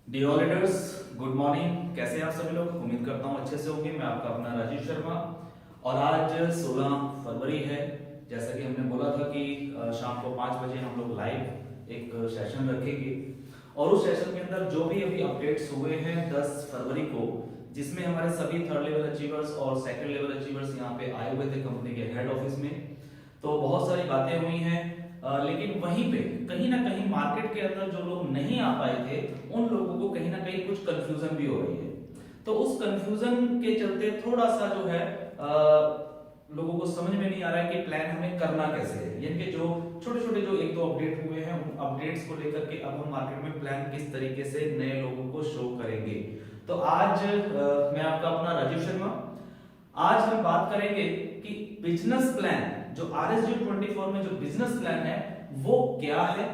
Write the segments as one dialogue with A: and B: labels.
A: Dear leaders, good morning. कैसे हैं आप सभी लोग? उम्मीद करता हूँ अच्छे से होंगे। मैं आपका अपना राजीव शर्मा और आज 16 फरवरी है। जैसा कि हमने बोला था कि शाम को 5 बजे हम लोग लाइव एक सेशन रखेंगे और उस सेशन के अंदर जो भी अभी अपडेट्स हुए हैं 10 फरवरी को, जिसमें हमारे सभी थर्ड लेवल अचीवर्स और सेकंड लेवल अचीवर्स यहाँ पे आए हुए थे कंपनी के हेड ऑफिस में, तो बहुत सारी बातें हुई हैं। लेकिन वहीं पे कहीं ना कहीं मार्केट के अंदर जो लोग नहीं आ पाए थे उन लोगों को कहीं ना कहीं कुछ कंफ्यूजन भी हो रही है। तो उस कंफ्यूजन के चलते थोड़ा सा जो है लोगों को समझ में नहीं आ रहा है कि प्लान हमें करना कैसे है। यानी कि जो छोटे छोटे जो एक दो अपडेट हुए हैं उन अपडेट्स को लेकर के अब हम मार्केट में प्लान किस तरीके से नए लोगों को शो करेंगे। तो आज मैं आपका अपना राजीव शर्मा, आज हम बात करेंगे कि बिजनेस प्लान जो RSG24 में जो बिजनेस प्लान है वो क्या है,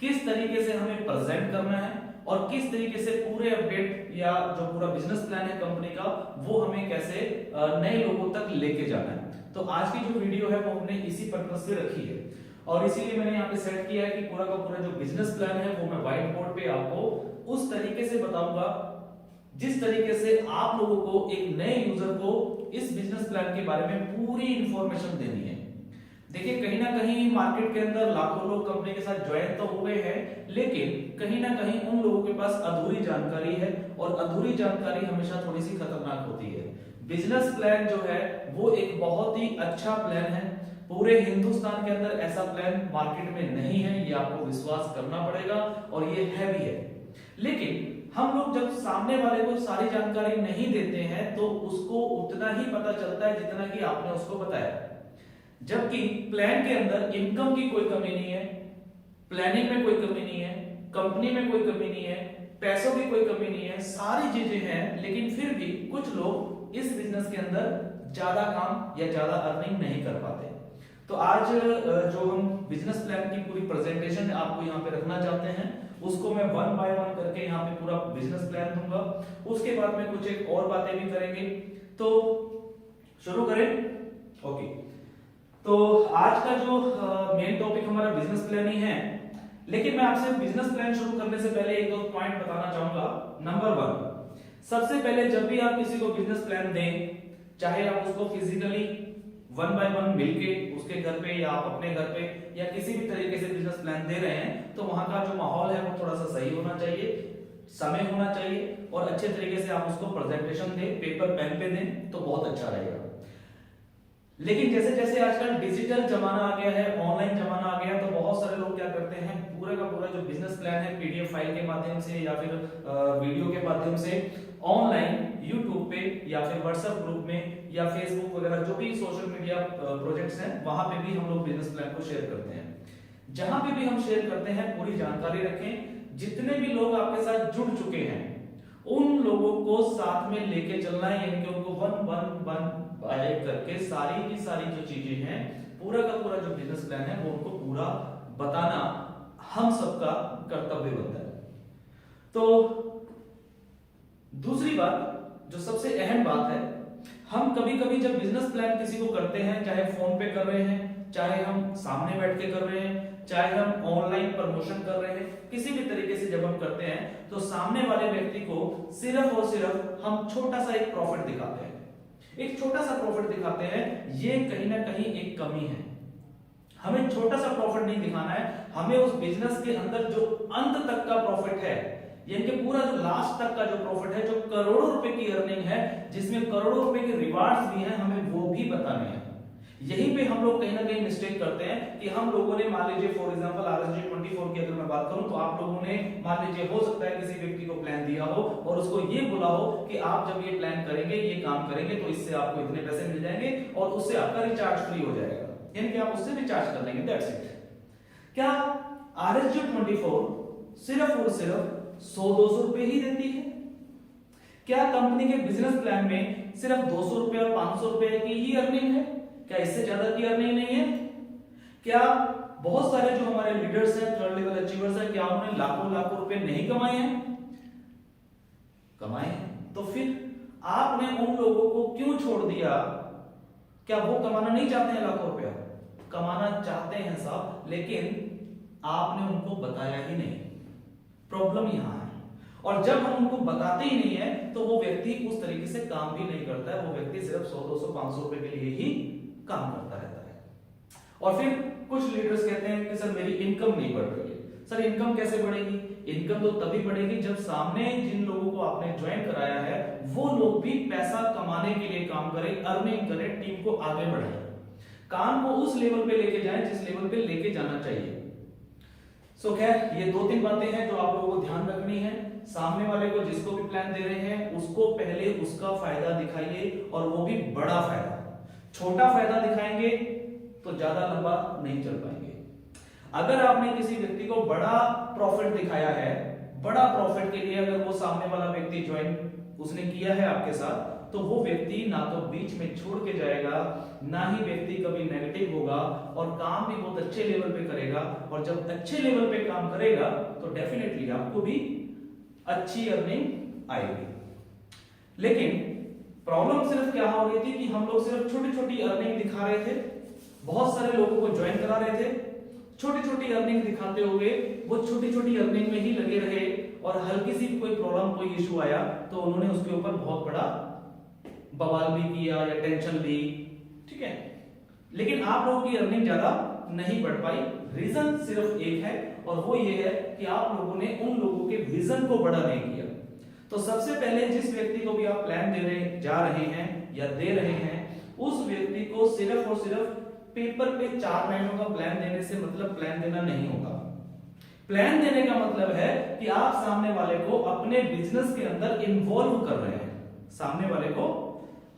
A: किस तरीके से हमें प्रेजेंट करना है और किस तरीके से पूरे अपडेट या जो पूरा बिजनेस प्लान है कंपनी का वो हमें कैसे नए लोगों तक लेके जाना है। तो आज की जो वीडियो है वो हमने इसी पर्पस से रखी है और इसीलिए मैंने यहाँ पे सेट किया है कि पूरा का पूरा जो बिजनेस प्लान है वो मैं व्हाइट बोर्ड पे आपको उस तरीके से बताऊंगा जिस तरीके से आप लोगों को एक नए यूजर को इस बिजनेस प्लान के बारे में पूरी इंफॉर्मेशन देनी है। देखिए, कहीं ना कहीं मार्केट के अंदर लाखों लोग कंपनी के साथ ज्वाइन तो हो गए हैं, लेकिन कहीं ना कहीं उन लोगों के पास अधूरी जानकारी है और अधूरी जानकारी हमेशा थोड़ी सी खतरनाक होती है। बिजनेस प्लान जो है वो एक बहुत ही अच्छा प्लान है। पूरे हिंदुस्तान के अंदर ऐसा प्लान मार्केट में नहीं है, ये आपको विश्वास करना पड़ेगा और ये है भी है। लेकिन हम लोग जब सामने वाले को सारी जानकारी नहीं देते हैं तो उसको उतना ही पता चलता है जितना कि आपने उसको बताया। जबकि प्लान के अंदर इनकम की कोई कमी नहीं है, प्लानिंग में कोई कमी नहीं है, कंपनी में कोई कमी नहीं है, पैसों की कोई कमी नहीं है, सारी चीजें हैं। लेकिन फिर भी कुछ लोग इस बिजनेस के अंदर ज्यादा काम या ज्यादा अर्निंग नहीं कर पाते। तो आज जो हम बिजनेस प्लान की पूरी प्रेजेंटेशन आपको यहाँ पे रखना चाहते हैं उसको मैं वन बाय वन करके यहाँ पे पूरा बिजनेस प्लान दूंगा। उसके बाद में कुछ एक और बातें भी करेंगे। तो शुरू करें। ओके, तो आज का जो मेन टॉपिक हमारा बिजनेस प्लान ही है, लेकिन मैं आपसे बिजनेस प्लान शुरू करने से पहले एक दो पॉइंट बताना चाहूंगा। नंबर 1, सबसे पहले जब भी आप किसी को बिजनेस प्लान दें, चाहे आप उसको फिजिकली 1 बाय 1 मिलके उसके घर पे या आप अपने घर पे या किसी भी तरीके से बिजनेस प्लान दे रहे हैं, तो वहां का जो माहौल है वो थोड़ा सा सही होना चाहिए, समय होना चाहिए और अच्छे तरीके से आप उसको प्रेजेंटेशन दें, पेपर पेन पे दें तो बहुत अच्छा रहेगा। लेकिन जैसे जैसे आजकल डिजिटल जमाना आ गया है, ऑनलाइन जमाना आ गया है, तो बहुत सारे लोग क्या करते हैं, पूरा का पूरा जो बिजनेस प्लान है पीडीएफ फाइल के माध्यम से या फिर वीडियो के माध्यम से ऑनलाइन यूट्यूब पे या फिर व्हाट्सएप ग्रुप में या फेसबुक वगैरह जो भी सोशल मीडिया प्रोजेक्ट्स हैं वहां पे भी हम लोग बिजनेस प्लान को शेयर करते हैं। जहां पे भी हम शेयर करते हैं पूरी जानकारी रखें। जितने भी लोग आपके साथ जुड़ चुके हैं उन लोगों को साथ में लेके चलना है, यानी कि उनको वन बाय करके सारी की सारी जो चीजें हैं, पूरा का पूरा जो बिजनेस प्लान है वो उनको पूरा बताना हम सबका कर्तव्य बनता है। तो दूसरी बात, जो सबसे अहम बात है, हम कभी कभी जब बिजनेस प्लान किसी को करते हैं, चाहे फोन पे कर रहे हैं, चाहे हम सामने बैठ के कर रहे हैं, चाहे हम ऑनलाइन प्रमोशन कर रहे हैं, किसी भी तरीके से जब हम करते हैं तो सामने वाले व्यक्ति को सिर्फ और सिर्फ हम छोटा सा एक प्रॉफिट दिखाते हैं, एक छोटा सा प्रॉफिट दिखाते हैं। ये कहीं ना कहीं एक कमी है। हमें छोटा सा प्रॉफिट नहीं दिखाना है, हमें उस बिजनेस के अंदर जो अंत तक का प्रॉफिट है, यानी कि पूरा जो लास्ट तक का जो प्रॉफिट है, जो करोड़ों रुपए की अर्निंग है, जिसमें करोड़ों रुपए के रिवार्ड्स भी हैं, हमें वो भी बताने हैं। यहीं पे हम लोग कहीं ना कहीं मिस्टेक करते हैं कि हम लोगों ने, मान लीजिए फॉर एग्जांपल RSG24 की अगर मैं बात करूं, तो आप लोगों ने मान लीजिए हो सकता है किसी व्यक्ति को प्लान दिया हो और उसको ये बोला हो कि आप जब ये प्लान करेंगे, ये काम करेंगे तो इससे आपको इतने पैसे मिल जाएंगे और उससे आपका रिचार्ज फ्री हो जाएगा, यानी कि आप उससे रिचार्ज कर लेंगे, दैट्स इट। क्या RSG24 सिर्फ और सिर्फ 100-200 रुपए ही देती है? क्या कंपनी के बिजनेस प्लान में सिर्फ 200 रुपए और 500 रुपए की ही अर्निंग है? क्या इससे ज्यादा की अर्निंग नहीं है? क्या बहुत सारे जो हमारे लीडर्स हैं, थर्ड लेवल अचीवर्स हैं, क्या उन्होंने लाखों लाखों रुपए नहीं कमाए हैं? कमाए हैं। तो फिर आपने उन लोगों को क्यों छोड़ दिया? क्या वो कमाना नहीं चाहते हैं लाखों रुपया? कमाना चाहते हैं साहब, लेकिन आपने उनको बताया ही नहीं। प्रॉब्लम यहां है। और जब हम उनको बताते ही नहीं है तो वो व्यक्ति उस तरीके से काम भी नहीं करता है, वो व्यक्ति सिर्फ 100, 200, 500 रुपए के लिए ही काम करता रहता है। और फिर कुछ लीडर्स कहते हैं कि सर मेरी इनकम नहीं बढ़ रही है। सर इनकम कैसे बढ़ेगी? इनकम तो तभी बढ़ेगी जब सामने जिन लोगों को आपने ज्वाइन कराया है वो लोग भी पैसा कमाने के लिए काम करें, अर्निंग करें, टीम को आगे बढ़ाएं, काम को उस लेवल पे लेके जाएं जिस लेवल पे लेके जाना चाहिए। सो खैर ये 2-3 बातें हैं जो आप लोगों को ध्यान रखनी है। सामने वाले को जिसको भी प्लान दे रहे हैं उसको पहले उसका फायदा दिखाइए, और वो भी बड़ा फायदा। छोटा फायदा दिखाएंगे तो ज्यादा लंबा नहीं चल पाएंगे। अगर आपने किसी व्यक्ति को बड़ा प्रॉफिट दिखाया है, बड़ा प्रॉफिट के लिए अगर वो सामने वाला व्यक्ति ज्वाइन उसने किया है आपके साथ, तो वो व्यक्ति ना तो बीच में छोड़ के जाएगा, ना ही व्यक्ति कभी नेगेटिव होगा, और काम भी बहुत अच्छे लेवल पे करेगा। और जब अच्छे लेवल पे काम करेगा तो डेफिनेटली आपको भी अच्छी अर्निंग आएगी। लेकिन प्रॉब्लम सिर्फ क्या हो रही थी कि हम लोग सिर्फ छोटी छोटी अर्निंग दिखा रहे थे, बहुत सारे लोगों को ज्वाइन करा रहे थे, छोटी छोटी अर्निंग दिखाते हुए वो छोटी छोटी अर्निंग में ही लगे रहे, और हल्की सी कोई प्रॉब्लम कोई इशू आया तो उन्होंने उसके ऊपर बहुत बड़ा बवाल भी किया या टेंशन ली, ठीक है। लेकिन आप लोगों की अर्निंग ज्यादा नहीं बढ़ पाई। रीजन सिर्फ एक है, और वो ये है कि आप लोगों ने उन लोगों के विजन को बड़ा नहीं किया। तो सबसे पहले जिस व्यक्ति को भी आप प्लान जा रहे हैं या दे रहे हैं, उस व्यक्ति को सिर्फ और सिर्फ पेपर पे 4 महीनों का प्लान देने से मतलब प्लान देना नहीं होगा। प्लान देने का मतलब है कि आप सामने वाले को अपने बिजनेस के अंदर इन्वॉल्व कर रहे हैं, सामने वाले को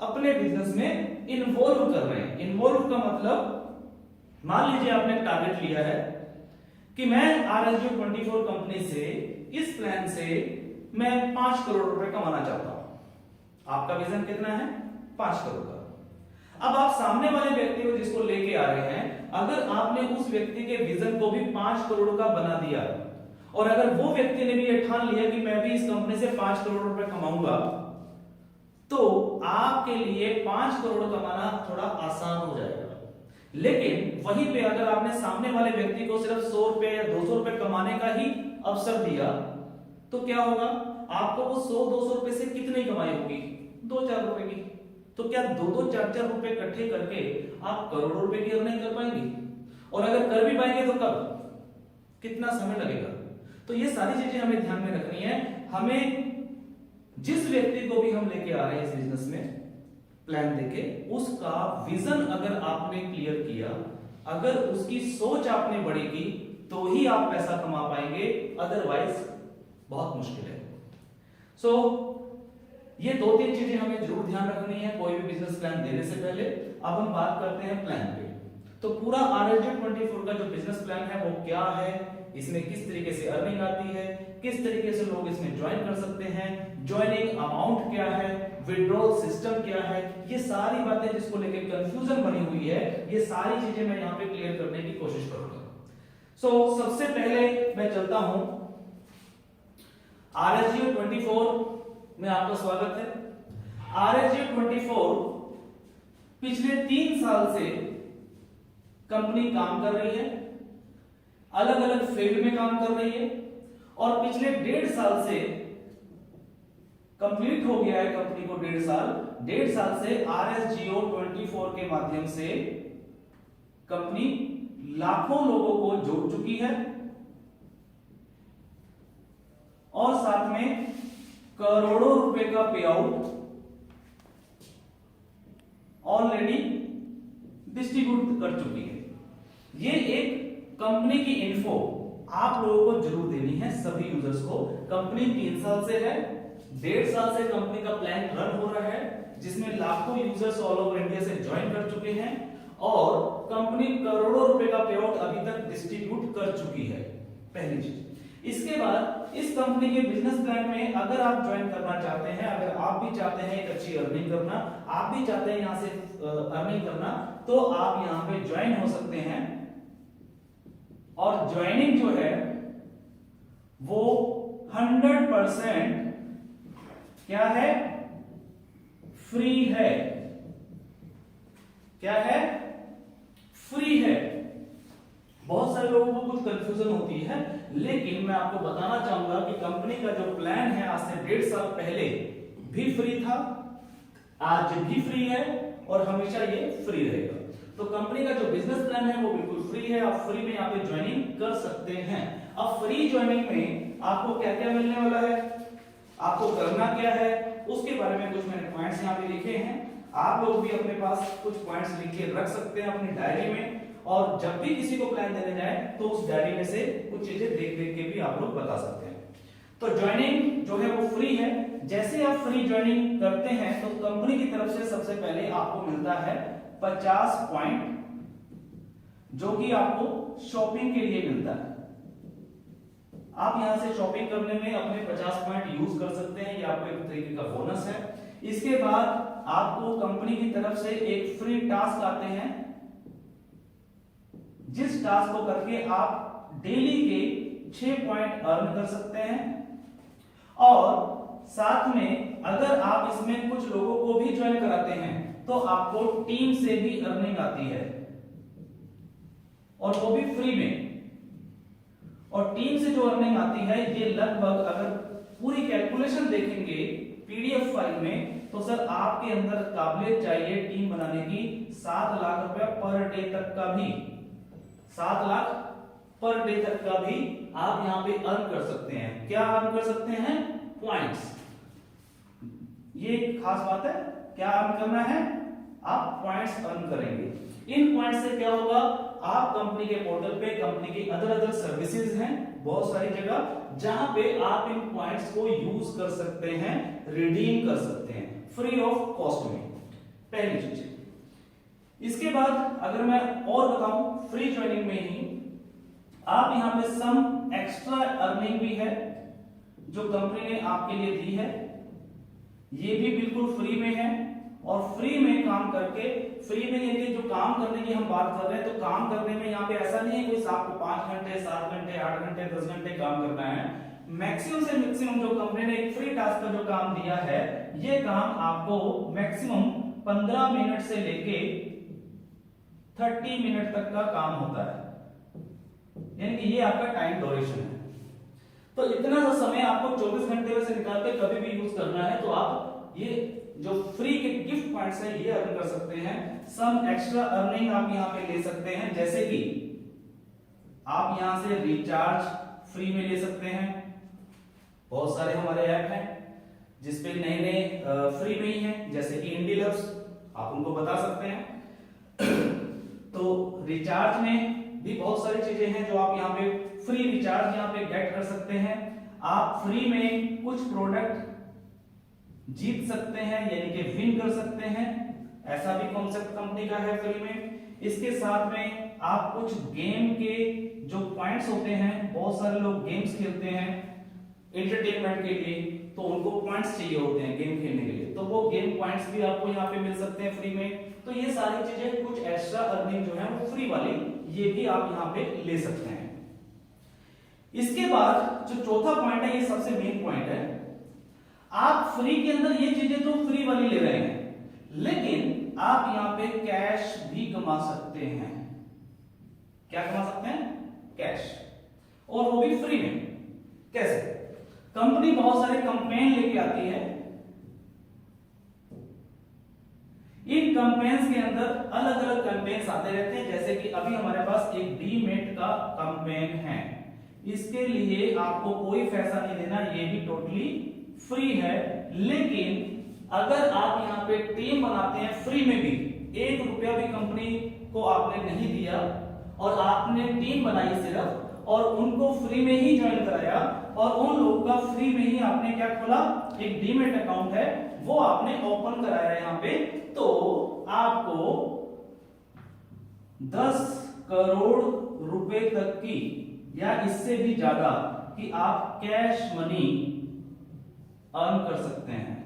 A: अपने बिजनेस में इन्वॉल्व कर रहे हैं। इन्वॉल्व का मतलब, मान लीजिए आपने टारगेट लिया है कि मैं RSGO 24 कंपनी से, इस प्लान से मैं 5 करोड़ रुपए कमाना चाहता हूं। आपका विजन कितना है? 5 करोड़ का। अब आप सामने वाले व्यक्ति को जिसको लेके आ रहे हैं, अगर आपने उस व्यक्ति के विजन को भी 5 करोड़ का बना दिया, और अगर वो व्यक्ति ने भी ये ठान लिया कि मैं भी इस कंपनी से 5 करोड़ रुपए कमाऊंगा, तो आपके लिए 5 करोड़ कमाना थोड़ा आसान हो जाएगा। लेकिन वहीं पे अगर आपने सामने वाले व्यक्ति को सिर्फ 100 रुपए या 200 रुपए कमाने का ही अवसर दिया, तो क्या होगा? आपको वो 100-200 रुपए से कितनी कमाई होगी? 2-4 रुपए की। तो क्या 2-2, 4-4 रुपए इकट्ठे करके आप करोड़ों रुपए की अर्निंग कर पाएंगे? और अगर कर भी पाएंगे तो कब, कितना समय लगेगा? तो ये सारी चीजें हमें ध्यान में रखनी है। हमें जिस व्यक्ति को भी हम लेके आ रहे हैं इस बिजनेस में प्लान देके, उसका विजन अगर आपने क्लियर किया, अगर उसकी सोच आपने बड़ी की, तो ही आप पैसा कमा पाएंगे, अदरवाइज बहुत मुश्किल है। सो ये 2-3 चीजें हमें जरूर ध्यान रखनी है कोई भी बिजनेस प्लान देने से पहले। अब हम बात करते हैं प्लान पे। तो पूरा RSGO 24 का जो बिजनेस प्लान है वो क्या है, इसमें किस तरीके से अर्निंग आती है, किस तरीके से लोग इसमें ज्वाइन कर सकते हैं, ज्वाइनिंग अमाउंट क्या है, विड्रॉल सिस्टम क्या है, ये सारी बातें जिसको लेकर कंफ्यूजन बनी हुई है, ये सारी चीजें मैं यहाँ पे क्लियर करने की कोशिश करूंगा। सो सबसे पहले मैं चलता हूं RSGO 24 में, आपका स्वागत है। RSGO 24 पिछले 3 साल से कंपनी काम कर रही है, अलग अलग फील्ड में काम कर रही है, और पिछले 1.5 साल से कंप्लीट हो गया है कंपनी को 1.5 साल से RSGO 24 के माध्यम से कंपनी लाखों लोगों को जोड़ चुकी है, और साथ में करोड़ों रुपए का पे आउट ऑलरेडी डिस्ट्रीब्यूट कर चुकी है। ये एक कंपनी की इन्फो आप लोगों को जरूर देनी है, सभी यूजर्स को। कंपनी 3 साल से है, 1.5 साल से कंपनी का प्लान रन हो रहा है, जिसमें लाखों यूजर्स ऑल ओवर इंडिया से ज्वाइन कर चुके हैं, और कंपनी करोड़ों रुपए का पे आउट अभी तक डिस्ट्रीब्यूट कर चुकी है। पहली चीज। इसके बाद इस कंपनी के बिजनेस प्लान में अगर आप ज्वाइन करना चाहते हैं, अगर आप भी चाहते हैं एक अच्छी अर्निंग करना, आप भी चाहते हैं यहां से अर्निंग करना, तो आप यहां पे ज्वाइन हो सकते हैं। और ज्वाइनिंग जो है वो 100% क्या है? फ्री है। क्या है? फ्री है। बहुत सारे लोगों को कुछ कंफ्यूजन होती है लेकिन मैं आपको बताना चाहूंगा कि कंपनी का जो प्लान है आज से 1.5 साल पहले भी फ्री था, आज भी फ्री है और हमेशा ये फ्री रहेगा। तो कंपनी का जो बिजनेस प्लान है वो बिल्कुल फ्री है, आप फ्री में यहाँ पे ज्वाइनिंग कर सकते हैं। अब फ्री ज्वाइनिंग में आपको क्या क्या मिलने वाला है, आपको करना क्या है, उसके बारे में कुछ मैंने पॉइंट्स यहाँ पे लिखे हैं। आप लोग भी अपने पास कुछ पॉइंट्स लिख के रख सकते हैं अपनी डायरी में, और जब भी किसी को प्लान देने जाए तो उस डायरी में से कुछ चीजें देख देख के भी आप लोग बता सकते हैं। तो ज्वाइनिंग जो है वो फ्री है। जैसे आप फ्री ज्वाइनिंग करते हैं तो कंपनी की तरफ से सबसे पहले आपको मिलता है 50 पॉइंट, जो कि आपको शॉपिंग के लिए मिलता है। आप यहां से शॉपिंग करने में अपने 50 पॉइंट यूज कर सकते हैं, ये आपको एक तरीके का बोनस है। इसके बाद आपको कंपनी की तरफ से एक फ्री टास्क आते हैं, जिस टास्क को करके आप डेली के 6 पॉइंट अर्न कर सकते हैं। और साथ में अगर आप इसमें कुछ लोगों को भी ज्वाइन कराते हैं तो आपको टीम से भी अर्निंग आती है, और वो भी फ्री में। और टीम से जो अर्निंग आती है ये लगभग, अगर पूरी कैलकुलेशन देखेंगे पीडीएफ फाइल में, तो सर आपके अंदर काबिलियत चाहिए टीम बनाने की 7 लाख रुपया पर डे तक का भी, 7 लाख पर डे तक का भी आप यहां पे अर्न कर सकते हैं। क्या अर्न कर सकते हैं? पॉइंट्स। ये खास बात है, क्या अर्न करना है? आप पॉइंट्स अर्न करेंगे। इन पॉइंट्स से क्या होगा, आप कंपनी के पोर्टल पे कंपनी की अदर सर्विसेज हैं बहुत सारी जगह, जहां पे आप इन पॉइंट्स को यूज कर सकते हैं, रिडीम कर सकते हैं फ्री ऑफ कॉस्ट में। पहली चीज। इसके बाद अगर मैं और बताऊं, फ्री ज्वाइनिंग में ही आप यहां पे सम एक्स्ट्रा अर्निंग भी है जो कंपनी ने आपके लिए दी है, ये भी बिल्कुल फ्री में है। और फ्री में काम करके, फ्री में ये जो काम करने की हम बात कर रहे हैं, तो काम करने में यहाँ पे ऐसा नहीं है कोई आपको 5 घंटे 7 घंटे 8 घंटे 10 घंटे काम करना है। मैक्सिमम से मैक्सिमम जो कंपनी ने एक फ्री टास्क का जो काम दिया है, ये काम आपको मैक्सिमम 15 मिनट से लेके 30 मिनट तक का काम होता है, यानी कि ये आपका टाइम ड्यूरेशन है। तो इतना सा समय आपको 24 घंटे में से निकाल के कभी भी यूज करना है, तो आप ये जो फ्री के गिफ्ट पॉइंट्स है ये अर्न कर सकते हैं। सम एक्स्ट्रा अर्निंग आप यहां पे ले सकते हैं, जैसे कि आप यहां से रिचार्ज फ्री में ले सकते हैं। बहुत सारे हमारे ऐप हैं जिसपे नए नए फ्री में ही हैं, जैसे कि इंडीलव्स, आप उनको बता सकते हैं। तो रिचार्ज में भी बहुत सारी चीजें हैं जो आप यहाँ पे फ्री रिचार्ज यहाँ पे गेट कर सकते हैं। आप फ्री में कुछ प्रोडक्ट जीत सकते हैं, यानी कि विन कर सकते हैं, ऐसा भी कॉन्सेप्ट कंपनी का है फ्री में। इसके साथ में आप कुछ गेम के जो पॉइंट्स होते हैं, बहुत सारे लोग गेम्स खेलते हैं एंटरटेनमेंट के लिए, तो उनको पॉइंट्स चाहिए होते हैं गेम खेलने के लिए, तो वो गेम पॉइंट्स भी आपको यहाँ पे मिल सकते हैं फ्री में। तो ये सारी चीजें, कुछ एक्स्ट्रा अर्निंग जो है वो फ्री वाली, ये भी आप यहाँ पे ले सकते हैं। इसके बाद जो चौथा पॉइंट है, ये सबसे मेन पॉइंट है। आप फ्री के अंदर ये चीजें तो फ्री वाली ले रहे हैं, लेकिन आप यहां पे कैश भी कमा सकते हैं। क्या कमा सकते हैं? कैश, और वो भी फ्री में। कैसे? कंपनी बहुत सारे कैंपेन लेके आती है। इन कैंपेन्स के अंदर अलग अलग कैंपेन्स आते रहते हैं, जैसे कि अभी हमारे पास एक डीमेट का कैंपेन है। इसके लिए आपको कोई पैसा नहीं देना, ये भी टोटली फ्री है। लेकिन अगर आप यहाँ पे टीम बनाते हैं फ्री में भी, 1 रुपया भी कंपनी को आपने नहीं दिया और आपने टीम बनाई सिर्फ, और उनको फ्री में ही ज्वाइन कराया, और उन लोगों का फ्री में ही आपने क्या खोला, एक डीमेट अकाउंट है वो आपने ओपन कराया यहाँ पे, तो आपको 10 करोड़ रुपए तक की या इससे भी ज्यादा कि आप कैश मनी अर्न कर सकते हैं।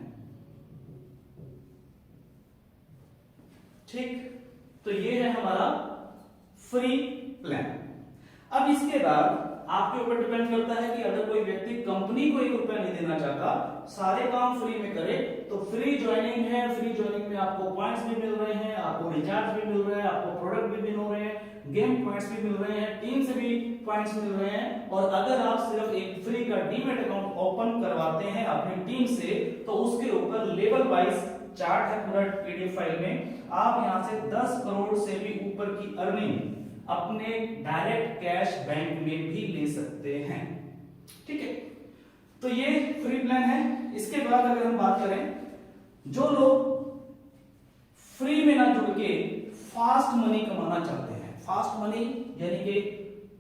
A: ठीक, तो ये है हमारा फ्री प्लान। अब इसके बाद आपके ऊपर डिपेंड करता है कि अगर कोई व्यक्ति कंपनी को 1 रुपया नहीं देना चाहता, सारे काम फ्री में करे, तो फ्री ज्वाइनिंग है। फ्री ज्वाइनिंग में आपको पॉइंट्स भी मिल रहे हैं, आपको रिचार्ज भी मिल रहा है, आपको प्रोडक्ट भी विन हो रहे हैं, गेम पॉइंट्स भी मिल रहे हैं, टीम से भी पॉइंट्स मिल रहे हैं। और अगर आप सिर्फ एक फ्री का डीमैट अकाउंट ओपन करवाते हैं अपनी टीम से तो उसके ऊपर लेवल वाइज चार्ट है पूरा पीडीएफ फाइल में। आप यहां से 10 करोड़ से भी ऊपर की अर्निंग अपने डायरेक्ट कैश बैंक में भी ले सकते हैं। ठीक है, तो ये फ्री प्लान है। इसके बाद अगर हम बात करें, जो लोग फ्री में ना जुड़ के फास्ट मनी कमाना चाहते हैं, फास्ट मनी यानी कि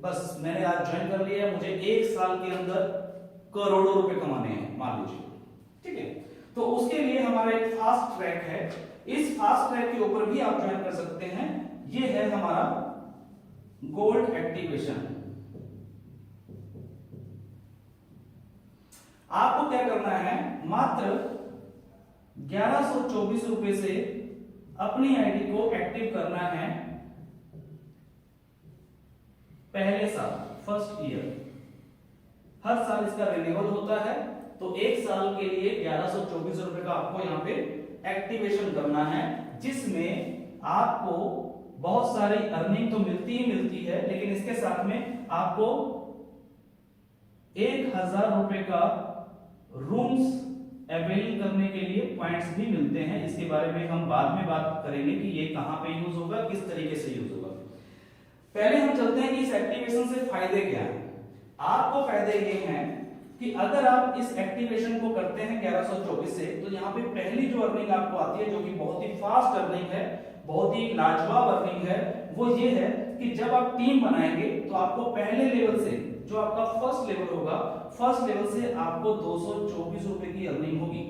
A: बस मैंने आज ज्वाइन कर लिया, मुझे 1 साल के अंदर करोड़ों रुपए कमाने हैं मान लीजिए, ठीक है, तो उसके लिए हमारा एक फास्ट ट्रैक है। इस फास्ट ट्रैक के ऊपर भी आप ज्वाइन कर सकते हैं। ये है हमारा गोल्ड एक्टिवेशन। आपको क्या करना है, मात्र 1124 रुपए से अपनी आईडी को एक्टिव करना है पहले साल, फर्स्ट ईयर। हर साल इसका रिन्यूअल होता है, तो 1 साल के लिए 1124 रुपए का आपको यहां पे एक्टिवेशन करना है, जिसमें आपको बहुत सारी अर्निंग तो मिलती ही मिलती है, लेकिन इसके साथ में आपको 1000 रुपए का रूम्स अवेल करने के लिए पॉइंट्स भी मिलते हैं। इसके बारे में हम बाद में बात करेंगे कि ये कहां पे यूज होगा, किस तरीके से यूज होगा। पहले हम चलते हैं कि इस एक्टिवेशन से फायदे क्या हैं। आपको फायदे ये हैं कि अगर आप इस एक्टिवेशन को करते हैं 1124 से, तो यहाँ पे पहली जो अर्निंग आपको आती है, जो कि बहुत ही फास्ट अर्निंग है, बहुत ही लाजवाब अर्निंग है, वो ये है कि जब आप टीम बनाएंगे तो आपको पहले लेवल से, जो आपका फर्स्ट लेवल होगा, फर्स्ट लेवल से आपको 224 रुपए की अर्निंग होगी।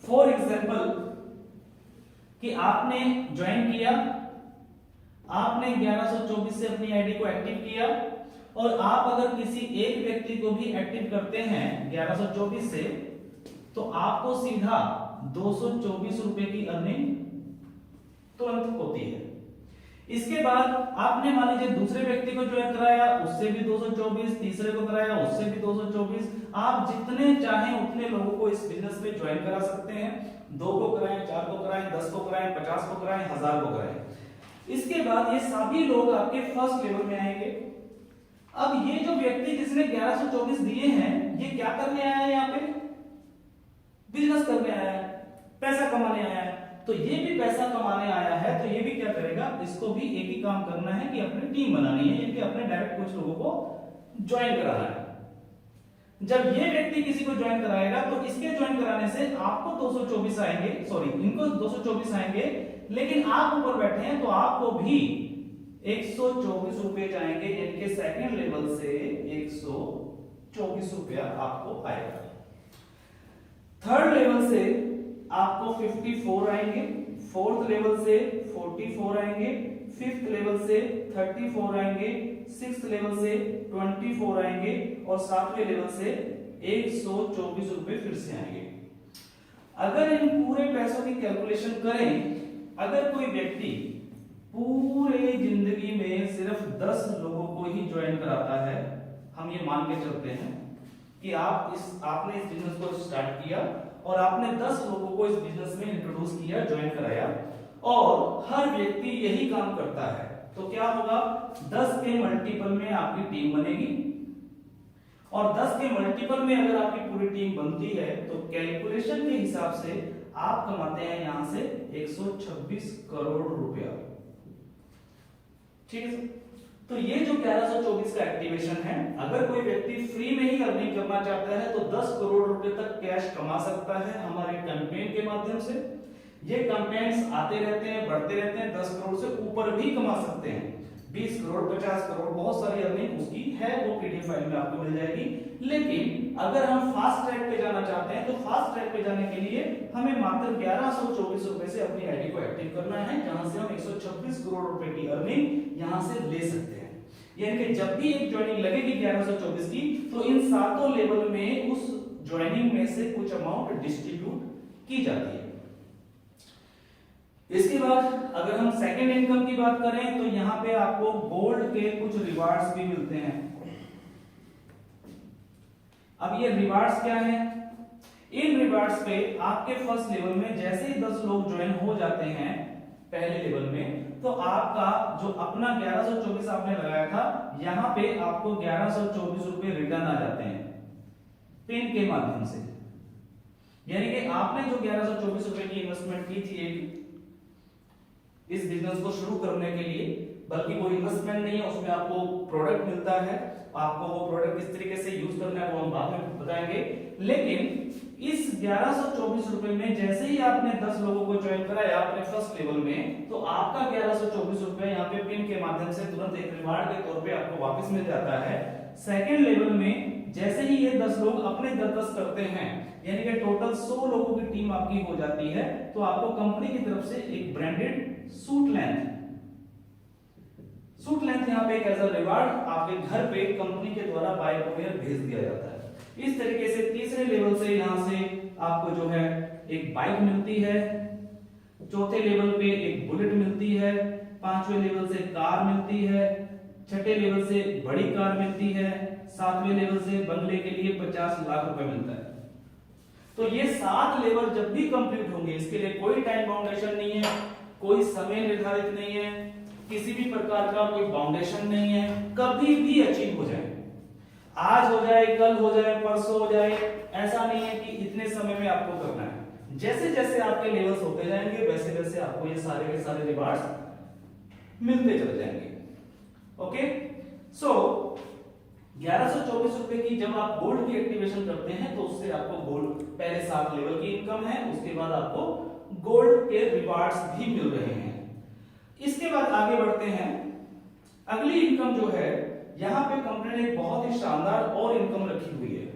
A: फॉर एग्जांपल कि आपने ज्वाइन किया, आपने 1124 से अपनी आईडी को एक्टिव किया, और आप अगर किसी एक व्यक्ति को भी एक्टिव करते हैं 1124 से, तो आपको सीधा 224 रुपए की अर्निंग तुरंत होती है। इसके बाद आपने मान लीजिए दूसरे व्यक्ति को ज्वाइन कराया, उससे भी 224, तीसरे को कराया, उससे भी 224। आप जितने चाहें उतने लोगों को इस बिजनेस में ज्वाइन करा सकते हैं। 2 को कराएं, 4 को कराएं, 10 को कराएं, 50 को कराएं, 1000 को कराएं। इसके बाद ये सभी लोग आपके फर्स्ट लेवल में आएंगे। अब ये जो व्यक्ति जिसने 1124 दिए हैं, ये क्या करने आया है, यहाँ पे बिजनेस करने आया है, पैसा कमाने आया है। तो ये भी पैसा कमाने आया है, तो ये भी क्या करेगा, इसको भी एक ही काम करना है कि अपनी टीम बनानी है, यानी अपने डायरेक्ट कुछ लोगों को ज्वाइन कराना है। जब ये व्यक्ति किसी को ज्वाइन कराएगा तो इसके ज्वाइन कराने से आपको 224 आएंगे, सॉरी इनको 224 आएंगे, लेकिन आप ऊपर बैठे हैं तो आपको भी 124 रुपए जाएंगे, यानी कि सेकंड लेवल से 124 रुपया आपको आएगा। थर्ड लेवल से आपको 54 आएंगे, फोर्थ लेवल से 44 आएंगे, फिफ्थ लेवल से 34 आएंगे, सिक्स्थ लेवल से 24 आएंगे, और सातवें लेवल से 124 रुपए फिर से आएंगे। अगर इन पूरे पैसों की कैलकुलेशन करें, अगर कोई व्यक्ति पूरे जिंदगी में सिर्फ 10 लोगों को ही ज्वाइन कराता है, हम ये मान के चलते हैं कि आपने इस बिजनेस को स्टार्ट किया और आपने 10 लोगों को इस बिजनेस में इंट्रोड्यूस किया, ज्वाइन कराया, और हर व्यक्ति यही काम करता है, तो क्या होगा, 10 के मल्टीपल में आपकी टीम बनेगी, और 10 के मल्टीपल में अगर आपकी पूरी टीम बनती है तो कैलकुलेशन के हिसाब से आप कमाते हैं यहां से 126 करोड़ रुपया। ठीक है, तो ये जो 1124 का एक्टिवेशन है, अगर कोई व्यक्ति फ्री में ही अर्निंग करना चाहता है तो 10 करोड़ रुपए तक कैश कमा सकता है हमारे कैंपेन के माध्यम से। ये कैंपेन्स आते रहते हैं, बढ़ते रहते हैं, 10 करोड़ से ऊपर भी कमा सकते हैं, 20 करोड़, 50 करोड़, बहुत सारी अर्निंग उसकी है, वो पीडीएफ फाइल में आपको मिल जाएगी। लेकिन अगर हम फास्ट ट्रैक पे जाना चाहते हैं तो फास्ट ट्रैक पे जाने के लिए हमें मात्र 1124 रुपए से अपनी आईडी को एक्टिव करना है, जहां से हम 126 करोड़ रुपए की अर्निंग यहां से ले सकते हैं। यानी कि जब भी एक ज्वाइनिंग लगेगी 1124 की, तो इन सातों लेवल में उस ज्वाइनिंग में से कुछ अमाउंट डिस्ट्रीब्यूट की जाती है। इसके बाद अगर हम सेकेंड इनकम की बात करें तो यहां पे आपको गोल्ड के कुछ रिवार्ड्स भी मिलते हैं। अब ये रिवार्ड्स क्या है, इन रिवार्ड्स पे आपके फर्स्ट लेवल में जैसे ही 10 लोग ज्वाइन हो जाते हैं पहले लेवल में, तो आपका जो अपना 1124 आपने लगाया था, यहां पे आपको 1124 रुपए रिटर्न आ जाते हैं पिन के माध्यम से। यानी कि आपने जो 1124 रुपए की इन्वेस्टमेंट की थी इस बिजनेस को शुरू करने के लिए, बल्कि वो इन्वेस्टमेंट नहीं है, उसमें आपको प्रोडक्ट मिलता है, आपको वो प्रोडक्ट किस तरीके से यूज करना है वो हम बाद में बताएंगे। लेकिन इस 1124 रुपए में जैसे ही आपने 10 लोगों को ज्वाइन कराया अपने फर्स्ट लेवल में, तो आपका 1124 रुपए यहाँ पे पिन के माध्यम से तुरंत एक रिवार्ड के तौर पे आपको वापस मिल जाता है। सेकेंड लेवल में जैसे ही ये 10 लोग अपने 10 करते हैं, यानी कि टोटल 100 लोगों की टीम आपकी हो जाती है, तो आपको कंपनी की तरफ से एक ब्रांडेड सूट लेंथ यहाँ पे एक एज अ रिवार्ड आपके घर पे कंपनी के द्वारा बाय कोरियर भेज दिया जाता है। इस तरीके से तीसरे लेवल से यहाँ से आपको जो है एक बाइक मिलती है, चौथे लेवल पे एक बुलेट मिलती है, पांचवें लेवल से कार मिलती है, छठे लेवल से बड़ी कार मिलती है, सातवें लेवल से बंगले के लिए 50 लाख रुपए मिलता है। तो ये 7 लेवल जब भी कंप्लीट होंगे, इसके लिए कोई टाइम बाउंडेशन नहीं है, कोई समय निर्धारित नहीं है, किसी भी प्रकार का कोई बाउंडेशन नहीं है, कभी भी अचीव हो जाए, आज हो जाए, कल हो जाए, परसों हो जाए, ऐसा नहीं है कि इतने समय में आपको करना है। जैसे जैसे आपके लेवल्स होते जाएंगे वैसे वैसे आपको ये सारे के सारे रिवार्ड्स मिलते चले जाएंगे। ओके, सो 1124 रुपए की जब आप गोल्ड की एक्टिवेशन करते हैं तो उससे आपको गोल्ड पहले 7 लेवल की इनकम है, उसके बाद आपको गोल्ड के रिवार्ड्स भी मिल रहे हैं। इसके बाद आगे बढ़ते हैं, अगली इनकम जो है यहां पे कंपनी ने बहुत ही शानदार और इनकम रखी हुई है,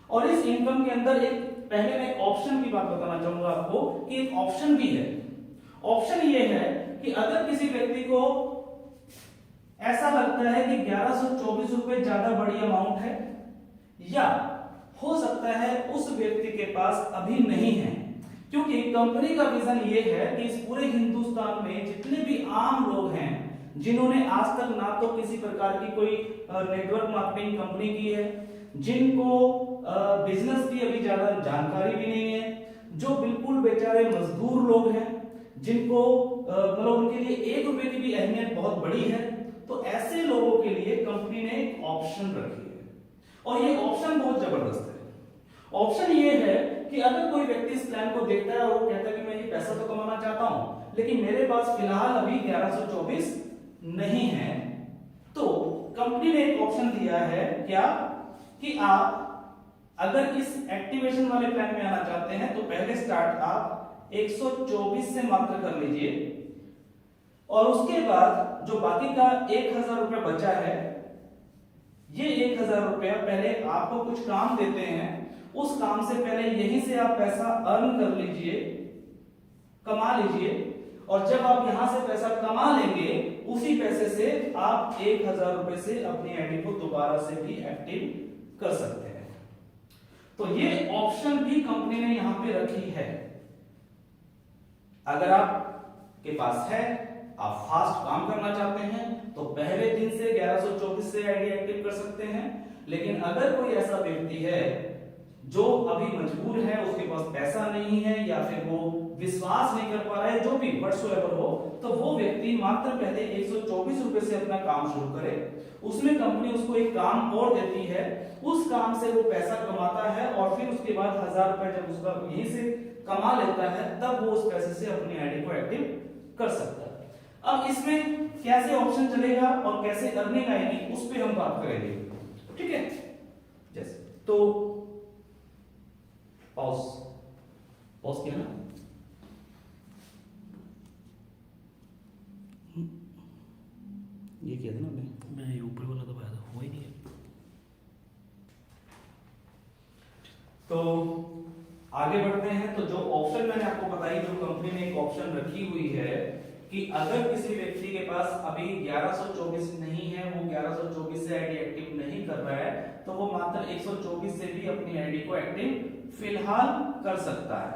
A: और इस इनकम के अंदर एक पहले मैं एक ऑप्शन की बात बताना चाहूंगा आपको कि एक ऑप्शन भी है। ऑप्शन ये है कि अगर किसी व्यक्ति को ऐसा लगता है कि 1124 रुपए ज्यादा बड़ी अमाउंट है, या हो सकता है उस व्यक्ति के पास अभी नहीं है, क्योंकि कंपनी का विजन ये है कि इस पूरे हिंदुस्तान में जितने भी आम लोग हैं जिन्होंने आज तक ना तो किसी प्रकार की कोई नेटवर्क मार्केटिंग कंपनी की है, जिनको बिजनेस की अभी ज्यादा जानकारी भी नहीं है, जो बिल्कुल बेचारे मजदूर लोग हैं, जिनको मतलब उनके लिए 1 रुपए की भी अहमियत बहुत बड़ी है, तो ऐसे लोगों के लिए कंपनी ने एक ऑप्शन रखी है, और ये ऑप्शन बहुत जबरदस्त है। ऑप्शन ये है कि अगर कोई व्यक्ति इस प्लान को देखता है और वो कहता है कि मैं ये पैसा तो कमाना चाहता हूं लेकिन मेरे पास फिलहाल अभी 1124 नहीं है, तो कंपनी ने एक ऑप्शन दिया है क्या कि आप अगर इस एक्टिवेशन वाले प्लान में आना चाहते हैं तो पहले स्टार्ट आप 124 से मात्र कर लीजिए, और उसके बाद जो बाकी का 1000 रुपया बचा है, ये 1000 रुपया पहले आपको कुछ काम देते हैं, उस काम से पहले यहीं से आप पैसा अर्न कर लीजिए, कमा लीजिए, और जब आप यहां से पैसा कमा लेंगे उसी पैसे से आप 1000 रुपए से अपनी आईडी को दोबारा से भी एक्टिव कर सकते हैं। तो ये ऑप्शन भी कंपनी ने यहां पे रखी है। अगर आप के पास है, आप फास्ट काम करना चाहते हैं तो पहले दिन से 1124 से आईडी एक्टिव कर सकते हैं, लेकिन अगर कोई ऐसा व्यक्ति है जो अभी मजबूर है, उसके पास पैसा नहीं है या फिर वो विश्वास नहीं कर पा रहा है, जो भी व्हाटसोएवर हो, तो वो व्यक्ति मात्र पहले 124 रुपए से अपना काम शुरू करे, उसमें कंपनी उसको एक काम और देती है, उस काम से वो पैसा कमाता है, और फिर उसके बाद 1000 रुपए जब उसका यहीं से कमा लेता है तब वो उस पैसे से अपनी आईडी को एक्टिव कर सकता है। अब इसमें कैसे ऑप्शन चलेगा और कैसे अर्निंग आएगी उस पर हम बात करेंगे, ठीक है। जैसे तो पॉज किया ना, ये किया था ना मैं ऊपर वाला दबाया था, हुआ ही नहीं है। तो आगे बढ़ते हैं। तो जो ऑप्शन मैंने आपको बताई, जो कंपनी ने एक ऑप्शन रखी हुई है कि अगर किसी व्यक्ति के पास अभी 1124 नहीं है, वो 1124 से आईडी एक्टिव नहीं कर रहा है, तो वो मात्र 124 से भी अपनी आईडी को एक्टिव फिलहाल कर सकता है।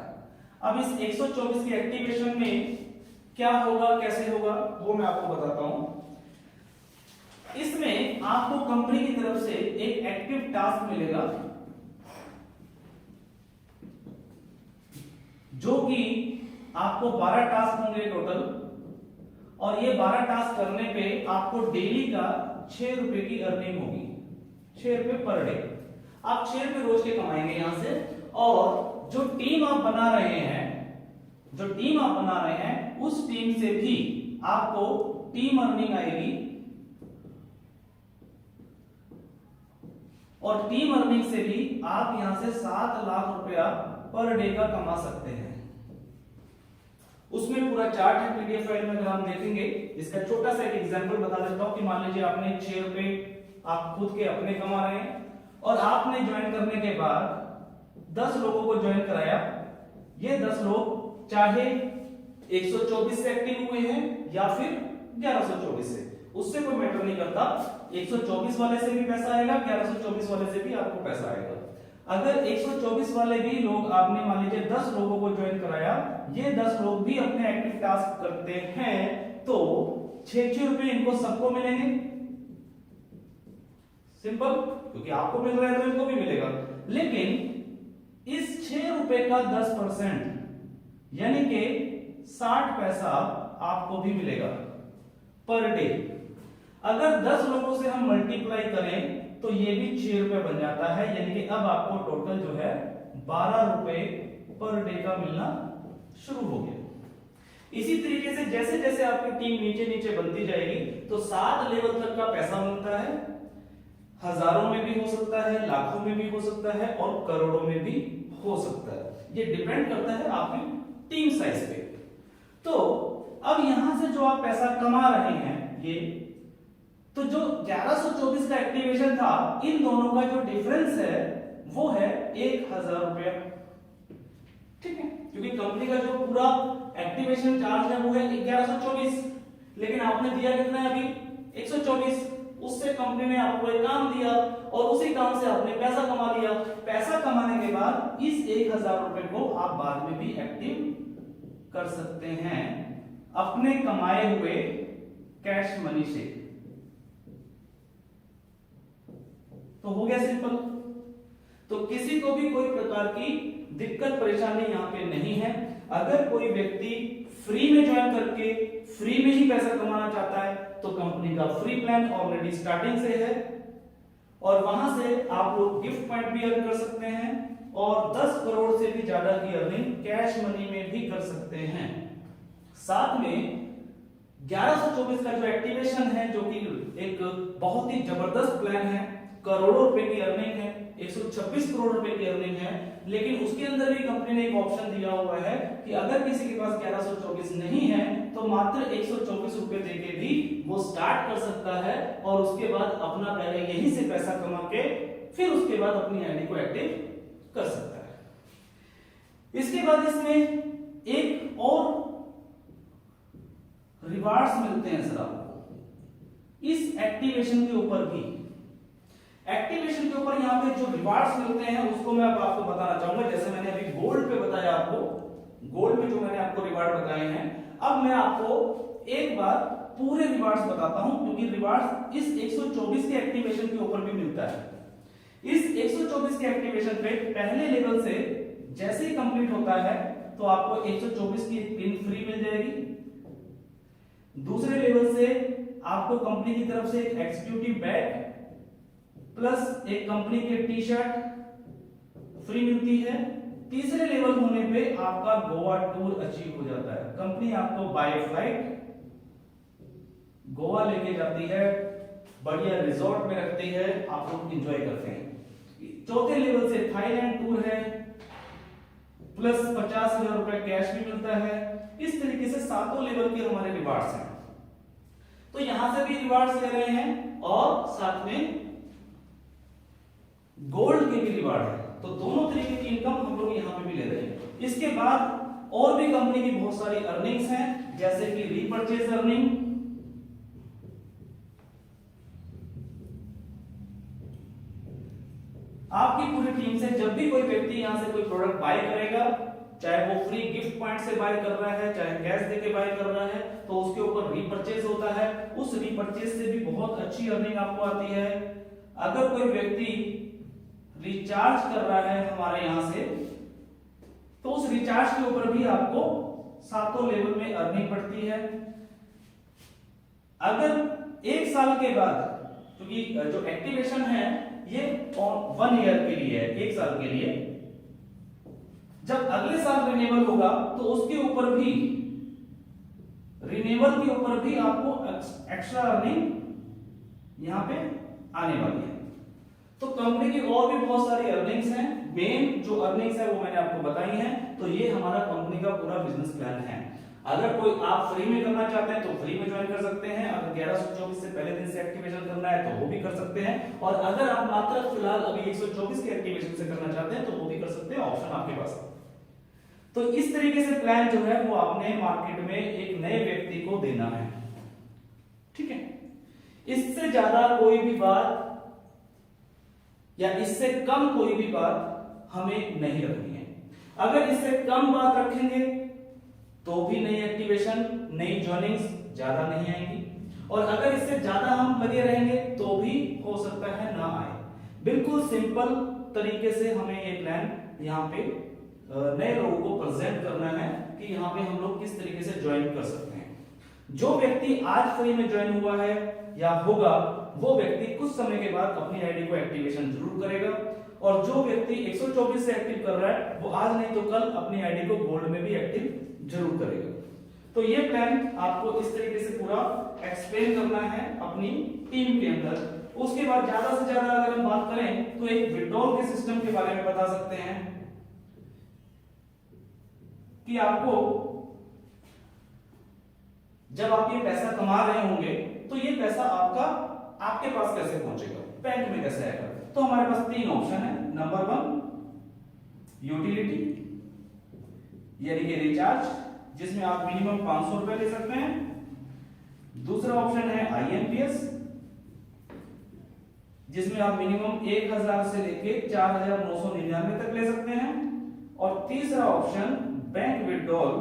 A: अब इस 124 की एक्टिवेशन में क्या होगा, कैसे होगा, वो मैं आपको बताता हूं। इसमें आपको कंपनी की तरफ से एक एक्टिव टास्क मिलेगा, जो कि आपको 12 टास्क होंगे टोटल, और ये 12 टास्क करने पे आपको डेली का 6 रुपए की अर्निंग होगी, 6 रुपए पर डे। आप 6 रुपए रोज के कमाएंगे यहां से। और जो टीम आप बना रहे हैं, उस टीम से भी आपको टीम अर्निंग आएगी, और टीम अर्निंग से भी आप यहां से 7 लाख रुपया पर डे का कमा सकते हैं। उसमें पूरा चार्ट है पीडीएफ फाइल में, अगर हम देखेंगे। इसका छोटा सा एक एग्जांपल बता देता हूं कि मान लीजिए आपने 6 रुपए आप खुद के अपने कमा रहे हैं, और आपने ज्वाइन करने के बाद 10 लोगों को ज्वाइन कराया। ये 10 लोग चाहे 124 से एक्टिव हुए हैं या फिर 1124 से, उससे कोई मैटर नहीं करता। 124 वाले से भी पैसा आएगा, 1124 वाले से भी आपको पैसा आएगा। अगर 124 वाले भी लोग, आपने मान लीजिए 10 लोगों को ज्वाइन कराया, ये 10 लोग भी अपने एक्टिव टास्क करते हैं, तो 6 रुपए इनको सबको मिलेंगे। सिंपल, क्योंकि आपको मिल रहा है तो इनको भी मिलेगा। लेकिन इस 6 रुपए का 10% यानी कि 60 पैसा आपको भी मिलेगा पर डे। अगर 10 लोगों से हम मल्टीप्लाई करें तो ये भी 6 रुपए बन जाता है, यानी कि अब आपको टोटल जो है 12 रुपए पर डे का मिलना शुरू हो गया। इसी तरीके से जैसे जैसे आपकी टीम नीचे नीचे बनती जाएगी तो 7 लेवल तक का पैसा मिलता है। हजारों में भी हो सकता है, लाखों में भी हो सकता है, और करोड़ों में भी हो सकता है। ये डिपेंड करता है आपकी टीम साइज पे। तो अब यहां से जो आप पैसा कमा रहे हैं, ये तो जो 1124 का एक्टिवेशन था, इन दोनों का जो डिफरेंस है वो है 1000 रुपया। ठीक है, क्योंकि कंपनी का जो पूरा एक्टिवेशन चार्ज है वो है 1124, लेकिन आपने दिया कितना है अभी 124। उससे कंपनी ने आपको एक काम दिया और उसी काम से आपने पैसा कमा लिया। पैसा कमाने के बाद इस 1000 रुपए को आप बाद में भी एक्टिव कर सकते हैं अपने कमाए हुए कैश मनी से। तो हो गया सिंपल। तो किसी को भी कोई प्रकार की दिक्कत परेशानी यहां पे नहीं है। अगर कोई व्यक्ति फ्री में ज्वाइन करके फ्री में ही पैसा कमाना चाहता है तो कंपनी का फ्री प्लान ऑलरेडी स्टार्टिंग से है, और वहां से आप लोग गिफ्ट पॉइंट भी अर्न कर सकते हैं, और 10 करोड़ से भी ज्यादा की अर्निंग कैश मनी में भी कर सकते हैं। साथ में 1124 का जो एक्टिवेशन है, जो कि एक बहुत ही जबरदस्त प्लान है, करोड़ों रुपए की अर्निंग है, 126 करोड़ रुपए की अर्निंग है। लेकिन उसके अंदर भी कंपनी ने एक ऑप्शन दिया हुआ है कि अगर किसी के पास 1124 नहीं है तो मात्र 124 रुपए देके भी वो स्टार्ट कर सकता है, और उसके बाद अपना पहले यहीं से पैसा कमा के फिर उसके बाद अपनी आईडी को एक्टिव कर सकता है। इसके बाद इसमें एक और रिवार्ड्स मिलते हैं सर आपको इस एक्टिवेशन के ऊपर भी। एक्टिवेशन के ऊपर यहाँ पे जो रिवार्ड्स मिलते हैं उसको मैं अब आपको बताना चाहूंगा। जैसे मैंने अभी गोल्ड पे बताया आपको, गोल्ड में जो मैंने आपको रिवार्ड बताए हैं, अब मैं आपको एक बार पूरे रिवार्ड्स बताता हूं, क्योंकि रिवार्ड्स इस 124 के एक्टिवेशन के ऊपर भी मिलता है। इस 124 के एक्टिवेशन पे पहले लेवल से जैसे ही कंप्लीट होता है तो आपको 124 की पिन फ्री मिल जाएगी। दूसरे लेवल से आपको कंपनी की तरफ से एक एग्जीक्यूटिव बैग प्लस एक कंपनी के टी शर्ट फ्री मिलती है। तीसरे लेवल होने पे आपका गोवा टूर अचीव हो जाता है। कंपनी आपको बाय फ्लाइट गोवा लेके जाती है, बढ़िया रिजॉर्ट में रखती है, आप लोग एंजॉय करते हैं। चौथे लेवल से थाईलैंड टूर है, प्लस 50,000 रुपए कैश भी मिलता है। इस तरीके से 7 लेवल के हमारे रिवार्ड्स हैं। तो यहां से भी रिवार्ड्स ले रहे हैं और साथ में गोल्ड के भी रिवार्ड है, तो दोनों तरीके की इनकम हम लोग यहां पे भी ले रहे हैं। इसके बाद और भी कंपनी की बहुत सारी अर्निंग्स हैं, जैसे कि रीपरचेज अर्निंग, आपकी पूरी टीम से जब भी कोई व्यक्ति यहां से कोई प्रोडक्ट बाय करेगा, चाहे वो फ्री गिफ्ट पॉइंट से बाय कर रहा है, चाहे कैश देके बाय कर रहा है, तो उसके ऊपर रीपरचेज होता है। उस रीपरचेज से भी बहुत अच्छी अर्निंग आपको आती है। अगर कोई व्यक्ति रिचार्ज कर रहा है हमारे यहां से, तो उस रिचार्ज के ऊपर भी आपको 7 लेवल में अर्निंग पड़ती है। अगर एक साल के बाद, क्योंकि जो एक्टिवेशन है ये 1 ईयर के लिए है, एक साल के लिए, जब अगले साल रिन्यूअल होगा तो उसके ऊपर भी, रिन्यूअल के ऊपर भी आपको एक्स्ट्रा अर्निंग यहां पे आने वाली है। तो कंपनी की और भी बहुत सारी अर्निंग्स हैं, मेन जो अर्निंग्स है वो मैंने आपको बताई हैं। तो ये हमारा कंपनी का पूरा बिजनेस प्लान है। अगर कोई आप फ्री में करना चाहते हैं तो फ्री में ज्वाइन कर सकते हैं, अगर 1124 से पहले दिन से एक्टिवेशन करना है तो वो भी कर सकते हैं, और अगर आप मात्र फिलहाल अभी 124 के एक्टिवेशन से करना चाहते हैं तो वो भी कर सकते हैं, ऑप्शन आपके पास है। तो इस तरीके से प्लान जो है वो आपने मार्केट में एक नए व्यक्ति को देना है, ठीक है। इससे ज्यादा कोई भी बात या इससे कम कोई भी बात हमें नहीं रखनी है। अगर इससे कम बात रखेंगे तो भी नई एक्टिवेशन, नई ज्वाइनिंग्स ज्यादा नहीं आएंगी, और अगर इससे ज्यादा हम लगे रहेंगे तो भी हो सकता है ना आए। बिल्कुल सिंपल तरीके से हमें ये प्लान यहाँ पे नए लोगों को प्रेजेंट करना है कि यहाँ पे हम लोग किस तरीके से ज्वाइन कर सकते हैं। जो व्यक्ति आज फ्री में ज्वाइन हुआ है या होगा, वो व्यक्ति कुछ समय के बाद अपनी आईडी को एक्टिवेशन जरूर करेगा, और जो व्यक्ति 124 से एक्टिव कर रहा है वो आज नहीं तो कल अपनी आईडी को गोल्ड में भी एक्टिव जरूर करेगा। तो ये प्लान आपको इस तरीके से पूरा एक्सप्लेन करना है अपनी टीम के अंदर। उसके बाद ज्यादा से ज्यादा अगर हम बात करें तो एक विड्रॉल के सिस्टम के बारे में बता सकते हैं कि आपको जब आप ये पैसा कमा रहे होंगे तो ये पैसा आपके पास कैसे पहुंचेगा, बैंक में कैसे आएगा। तो हमारे पास 3 ऑप्शन है। नंबर 1 यूटिलिटी यानी कि रिचार्ज, जिसमें आप मिनिमम 500 रुपए ले सकते हैं। दूसरा ऑप्शन है आईएमपीएस, जिसमें आप मिनिमम 1000 से लेके 4999 तक ले सकते हैं। और तीसरा ऑप्शन बैंक विड्रॉल,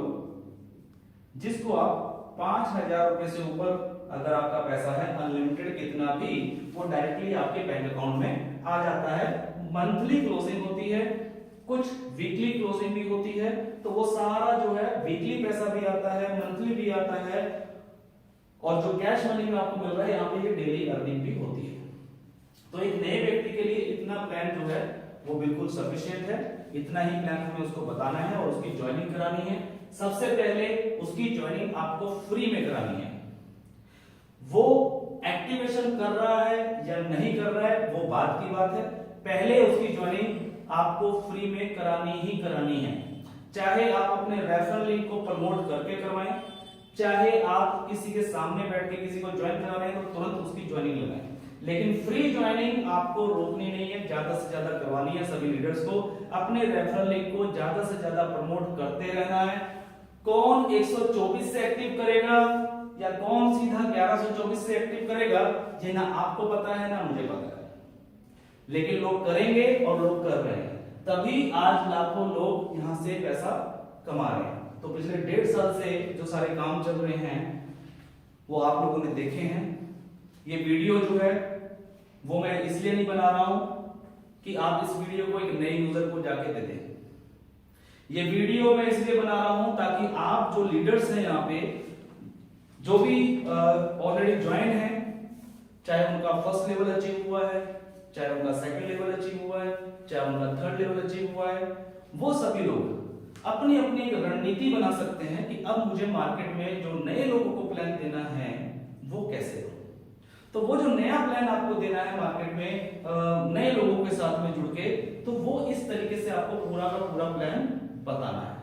A: जिसको आप 5000 रुपए से ऊपर अगर आपका पैसा है अनलिमिटेड कितना भी, वो डायरेक्टली आपके बैंक अकाउंट में आ जाता है। मंथली क्लोजिंग होती है, कुछ वीकली क्लोजिंग भी होती है, तो वो सारा जो है वीकली पैसा भी आता है, मंथली भी आता है, और जो कैश मनी में आपको मिल रहा है यहाँ पे ये डेली अर्निंग भी होती है। तो एक नए व्यक्ति के लिए इतना प्लान जो है वो बिल्कुल सफिशिएंट है। इतना ही प्लान हमें उसको बताना है और उसकी ज्वाइनिंग करानी है। सबसे पहले उसकी ज्वाइनिंग आपको फ्री में करानी है। वो एक्टिवेशन कर रहा है या नहीं कर रहा है वो बात की बात है, पहले उसकी ज्वाइनिंग आपको फ्री में करानी ही करानी है। चाहे आप अपने रेफरल लिंक को प्रमोट करके करवाएं, चाहे आप किसी के सामने बैठ के किसी को ज्वाइन करा रहे हैं तो तुरंत उसकी ज्वाइनिंग लगाएं, लेकिन फ्री ज्वाइनिंग आपको रोकनी नहीं है, ज्यादा से ज्यादा करवानी है। सभी लीडर्स को अपने रेफरल लिंक को ज्यादा से ज्यादा प्रमोट करते रहना है। कौन 124 से एक्टिव करेगा या कौन सीधा 1124 से एक्टिव करेगा, ये ना आपको पता है ना मुझे पता है, लेकिन लोग करेंगे और लोग कर रहे हैं, तभी आज लाखों लोग यहां से पैसा कमा रहे हैं। तो पिछले 1.5 साल से जो सारे काम चल रहे हैं वो आप लोगों ने देखे हैं। ये वीडियो जो है वो मैं इसलिए नहीं बना रहा हूं कि आप इस वीडियो को एक नए यूजर को जाके दे दें। ये वीडियो मैं इसलिए बना रहा हूं ताकि आप जो लीडर्स हैं यहाँ पे, जो भी ऑलरेडी ज्वाइन है, चाहे उनका फर्स्ट लेवल अचीव हुआ है, चाहे उनका सेकंड लेवल अचीव हुआ है, चाहे उनका थर्ड लेवल अचीव हुआ है, वो सभी लोग अपनी अपनी एक रणनीति बना सकते हैं कि अब मुझे मार्केट में जो नए लोगों को प्लान देना है वो कैसे हो। तो वो जो नया प्लान आपको देना है मार्केट में नए लोगों के साथ में जुड़ के, तो वो इस तरीके से आपको पूरा का पूरा प्लान बताना है।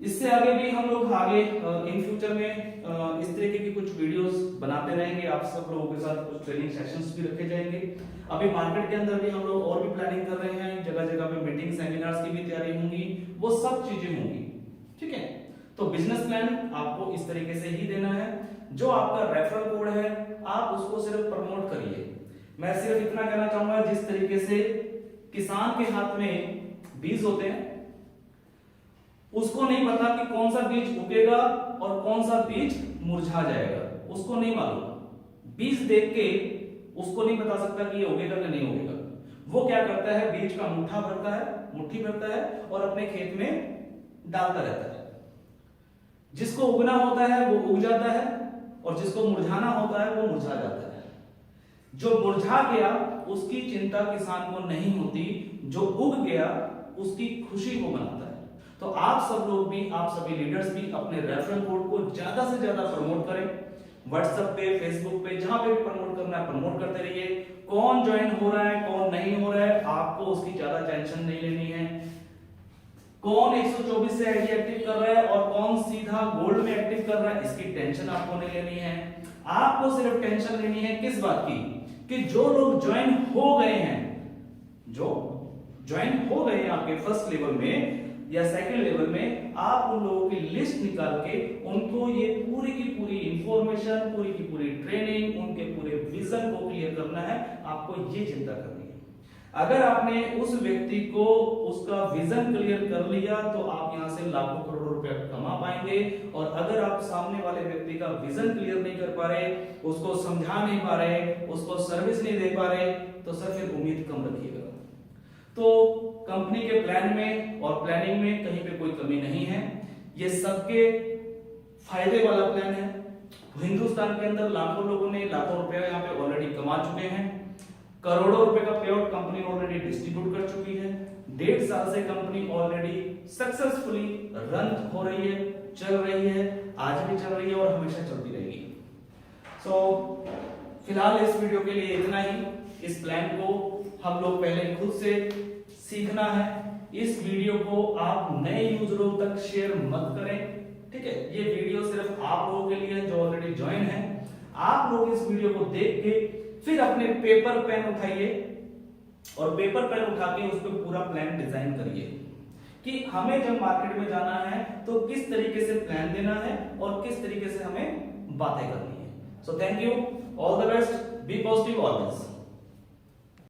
A: इससे आगे भी हम लोग आगे इन फ्यूचर में इस तरीके की कुछ वीडियोस बनाते रहेंगे। आप सब लोगों के साथ कुछ ट्रेनिंग सेशंस भी रखे जाएंगे। अभी मार्केट के अंदर भी हम लोग और भी प्लानिंग कर रहे हैं, जगह जगह पे मीटिंग सेमिनार्स की भी तैयारी होंगी, वो सब चीजें होंगी, ठीक है। तो बिजनेस प्लान आपको इस तरीके से ही देना है। जो आपका रेफरल कोड है आप उसको सिर्फ प्रमोट करिए। मैं सिर्फ इतना कहना चाहूंगा, जिस तरीके से किसान के हाथ में बीज होते हैं, उसको नहीं पता कि कौन सा बीज उगेगा और कौन सा बीज मुरझा जाएगा, उसको नहीं मालूम। बीज देख के उसको नहीं बता सकता कि ये उगेगा कि नहीं उगेगा। वो क्या करता है, बीज का मुट्ठी भरता है और अपने खेत में डालता रहता है। जिसको उगना होता है वो उग जाता है, और जिसको मुरझाना होता है वो मुरझा जाता है। जो मुरझा गया उसकी चिंता किसान को नहीं होती, जो उग गया उसकी खुशी को मनाता है। तो आप सब लोग भी, आप सभी लीडर्स भी अपने रेफरल कोड को ज्यादा से ज्यादा प्रमोट करें। व्हाट्सएप पे, फेसबुक पे, जहां पे भी प्रमोट करना है प्रमोट करते रहिए। कौन ज्वाइन हो रहा है कौन नहीं हो रहा है आपको उसकी ज्यादा टेंशन नहीं लेनी है। कौन 124 से आईडी एक्टिव कर रहा है और कौन सीधा गोल्ड में एक्टिव कर रहा है इसकी टेंशन आपको नहीं लेनी है। आपको सिर्फ टेंशन लेनी है किस बात की, कि जो लोग ज्वाइन हो गए हैं, जो ज्वाइन हो गए हैं आपके फर्स्ट लेवल में या सेकंड लेवल में, आप उन लोगों की लिस्ट निकाल के उनको ये पूरी की पूरी इंफॉर्मेशन, पूरी की पूरी ट्रेनिंग, उनके पूरे विजन को क्लियर करना है। आपको ये चिंता करनी है। अगर आपने उस व्यक्ति को उसका विजन क्लियर कर लिया तो आप यहां से लाखों करोड़ों रुपए कमा पाएंगे। और अगर आप सामने वाले व्यक्ति का विजन क्लियर नहीं कर पा रहे, उसको समझा नहीं पा रहे, उसको सर्विस नहीं दे पा रहे, तो सर फिर उम्मीद कम रखिएगा। तो कंपनी के प्लान में और प्लानिंग में कहीं पे कोई कमी नहीं है। ये सबके फायदे वाला प्लान है। हिंदुस्तान के अंदर लाखों लोगों ने लाखों रुपए यहाँ पे ऑलरेडी कमा चुके हैं। करोड़ों रुपए का पेआउट कंपनी ऑलरेडी डिस्ट्रीब्यूट कर चुकी है। 1.5 साल से कंपनी ऑलरेडी सक्सेसफुली रन हो रही है, चल रही है, आज भी चल रही है और हमेशा चलती रहेगी। सो फिलहाल इस वीडियो के लिए इतना ही। इस प्लान को हम लोग पहले खुद से सीखना है। इस वीडियो को आप नए यूजरों तक शेयर मत करें, ठीक है। ये वीडियो सिर्फ आप लोगों के लिए जो ऑलरेडी ज्वाइन है। आप लोग इस वीडियो को देख के फिर अपने पेपर पेन उठाइए और पेपर पेन उठा के उस पर पूरा प्लान डिजाइन करिए कि हमें जब मार्केट में जाना है तो किस तरीके से प्लान देना है और किस तरीके से हमें बातें करनी है। So thank you, all the best, be positive always.